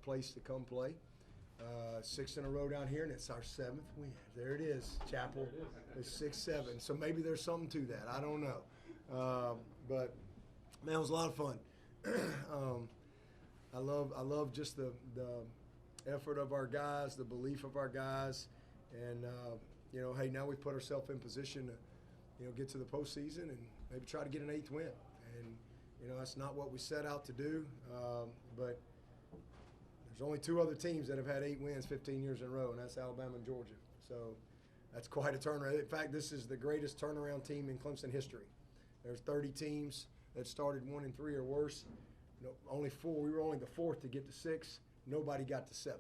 place to come play. 6 in a row down here, and it's our 7th win. There it is, Chapel. It's 6-7. So maybe there's something to that. I don't know. But man, it was a lot of fun. I love just the effort of our guys, the belief of our guys, and hey, now we've put ourselves in position to get to the postseason and maybe try to get an 8th win. And that's not what we set out to do, but there's only 2 other teams that have had 8 wins 15 years in a row, and that's Alabama and Georgia. So that's quite a turnaround. In fact, this is the greatest turnaround team in Clemson history. There's 30 teams that started 1-3 or worse. Only 4. We were only the 4th to get to 6. Nobody got to 7.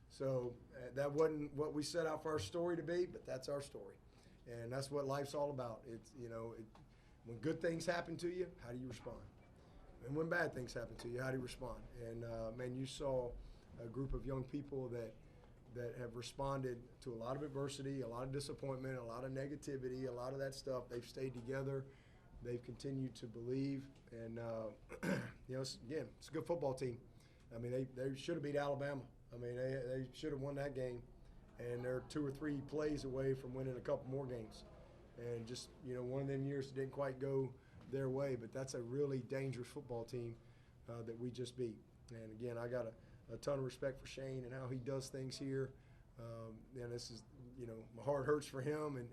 So that wasn't what we set out for our story to be, but that's our story, and that's what life's all about. It's when good things happen to you, how do you respond? And when bad things happen to you, how do you respond? And man, you saw a group of young people that have responded to a lot of adversity, a lot of disappointment, a lot of negativity, a lot of that stuff. They've stayed together. They've continued to believe, and it's a good football team. I mean, they should have beat Alabama. I mean, they should have won that game, and they're 2 or 3 plays away from winning a couple more games. And just, one of them years didn't quite go their way, but that's a really dangerous football team that we just beat. And again, I got a ton of respect for Shane and how he does things here. And this is, my heart hurts for him and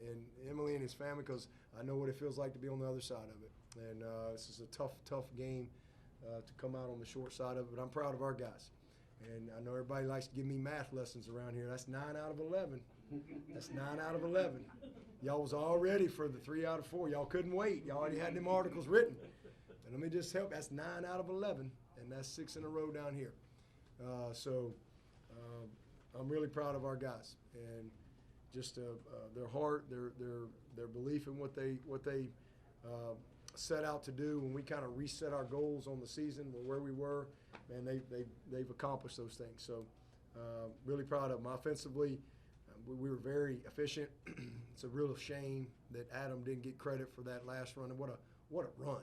Emily and his family, because I know what it feels like to be on the other side of it. And this is a tough game to come out on the short side of it, but I'm proud of our guys. And I know everybody likes to give me math lessons around here. That's 9 out of 11. That's 9 out of 11. Y'all was all ready for the 3 out of 4. Y'all couldn't wait. Y'all already had them articles written. And let me just help. That's 9 out of 11, and that's 6 in a row down here. I'm really proud of our guys, and just their heart, their belief in what they set out to do. When we kind of reset our goals on the season, where we were, man, they've accomplished those things. So really proud of them. Offensively, we were very efficient. It's a real shame that Adam didn't get credit for that last run. And what a run!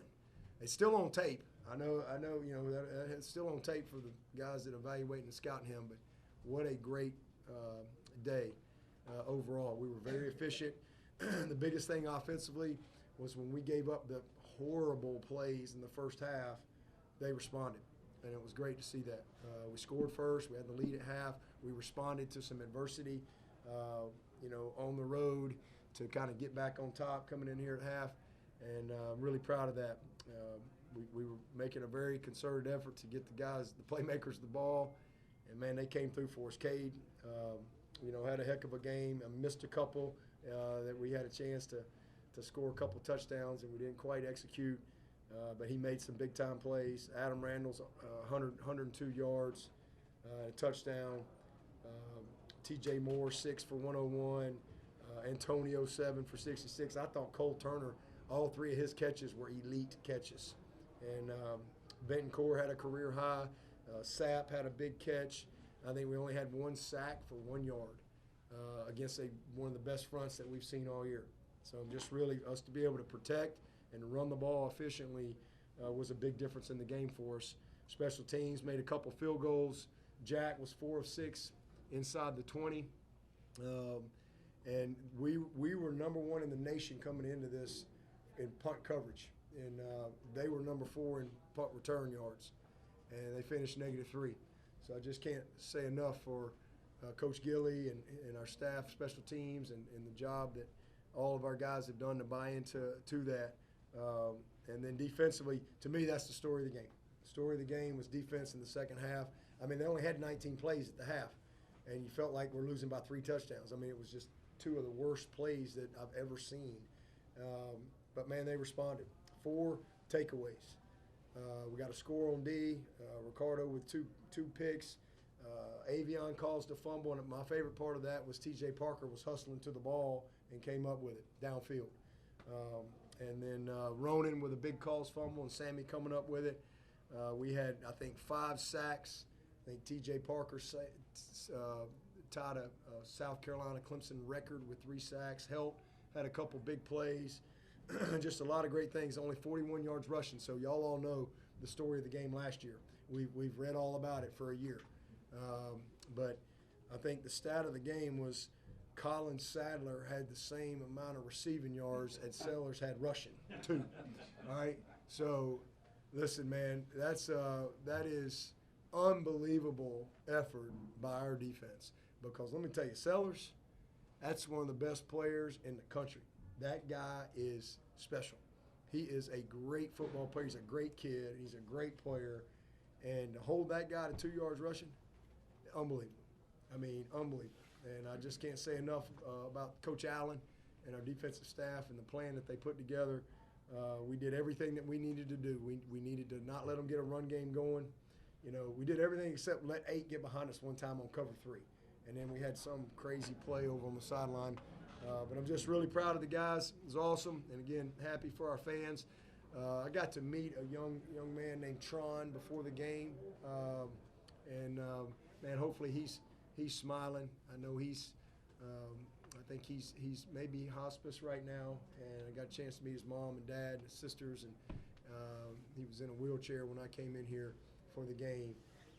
It's still on tape. I know. It's still on tape for the guys that evaluate and scouting him. But what a great day overall. We were very efficient. The biggest thing offensively was when we gave up the horrible plays in the first half, they responded. And it was great to see that. We scored first. We had the lead at half. We responded to some adversity, on the road to kind of get back on top coming in here at half. And I'm really proud of that. We were making a very concerted effort to get the guys, the playmakers, the ball. And, man, they came through for us. Cade, had a heck of a game. I missed a couple that we had a chance to score a couple touchdowns, and we didn't quite execute. But he made some big-time plays. Adam Randall's 102 yards, a touchdown. T.J. Moore, 6 for 101. Antonio, 7 for 66. I thought Cole Turner, all 3 of his catches were elite catches. And Benton Core had a career high. Sapp had a big catch. I think we only had 1 sack for 1 yard against one of the best fronts that we've seen all year. So just really us to be able to protect and run the ball efficiently was a big difference in the game for us. Special teams made a couple field goals. Jack was 4 of 6 inside the 20. And we were number 1 in the nation coming into this in punt coverage. And they were number 4 in punt return yards. And they finished -3. So I just can't say enough for Coach Gilly and our staff, special teams, and the job that all of our guys have done to buy into that. And then defensively, to me, that's the story of the game. The story of the game was defense in the second half. I mean, they only had 19 plays at the half, and you felt like we're losing by 3 touchdowns. I mean, it was just 2 of the worst plays that I've ever seen. But, man, they responded. 4 takeaways. We got a score on D. Ricardo with two picks. Avion caused a fumble, and my favorite part of that was T.J. Parker was hustling to the ball and came up with it downfield. And then Ronan with a big caused fumble and Sammy coming up with it. We had, I think, 5 sacks. I think T.J. Parker tied a South Carolina Clemson record with 3 sacks. Helt had a couple big plays. Just a lot of great things. Only 41 yards rushing. So y'all all know the story of the game last year. We've read all about it for a year. But I think the stat of the game was Colin Sadler had the same amount of receiving yards as Sellers had rushing, 2. All right? So, listen, man, that is unbelievable effort by our defense. Because let me tell you, Sellers, that's one of the best players in the country. That guy is special. He is a great football player. He's a great kid. He's a great player. And to hold that guy to 2 yards rushing, unbelievable. I mean, unbelievable. And I just can't say enough about Coach Allen and our defensive staff and the plan that they put together. We did everything that we needed to do. We needed to not let them get a run game going. You know, we did everything except let 8 get behind us one time on cover 3. And then we had some crazy play over on the sideline. But I'm just really proud of the guys. It was awesome. And, again, happy for our fans. I got to meet a young man named Tron before the game. Man, hopefully he's smiling. I know I think he's maybe hospice right now. And I got a chance to meet his mom and dad and his sisters. And he was in a wheelchair when I came in here for the game.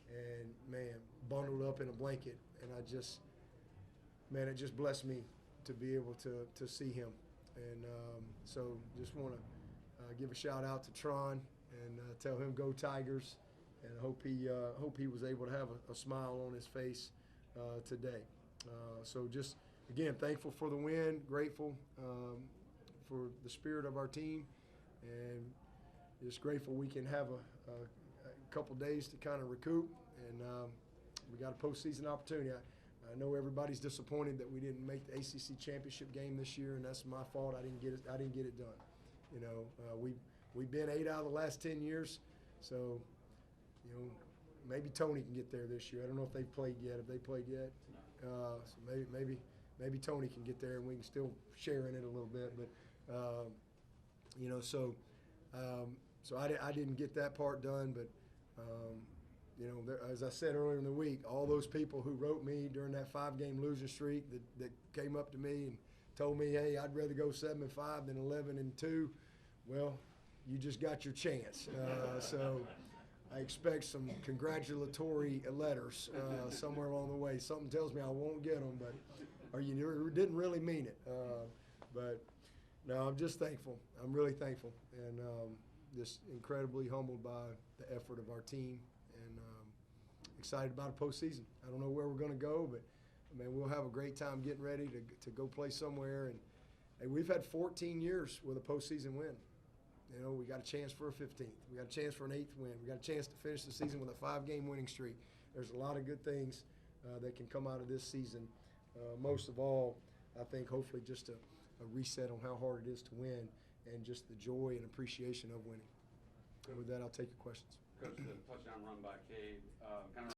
And, man, bundled up in a blanket. And it just blessed me to be able to see him. And so just want to give a shout out to Tron and tell him go Tigers, and hope he was able to have a smile on his face today. So just again, thankful for the win, grateful for the spirit of our team, and just grateful we can have a couple days to kind of recoup, and we got a postseason opportunity. I know everybody's disappointed that we didn't make the ACC championship game this year, and that's my fault. I didn't get it done. You know, we've been 8 out of the last 10 years, so you know maybe Tony can get there this year. I don't know if they've played yet. Have they played yet? So maybe Tony can get there, and we can still share in it a little bit. But you know, so I didn't get that part done, but. You know, as I said earlier in the week, all those people who wrote me during that 5-game losing streak that came up to me and told me, hey, I'd rather go 7-5 than 11-2. Well, you just got your chance. So I expect some congratulatory letters somewhere along the way. Something tells me I won't get them, or you didn't really mean it. But no, I'm just thankful. I'm really thankful, and just incredibly humbled by the effort of our team. And excited about a postseason. I don't know where we're going to go, but I mean, we'll have a great time getting ready to go play somewhere. And we've had 14 years with a postseason win. You know, we got a chance for a 15th. We got a chance for an 8th win. We got a chance to finish the season with a 5-game winning streak. There's a lot of good things that can come out of this season. Most of all, I think hopefully just a reset on how hard it is to win and just the joy and appreciation of winning. And with that, I'll take your questions. Coach, the touchdown run by Cade, kind of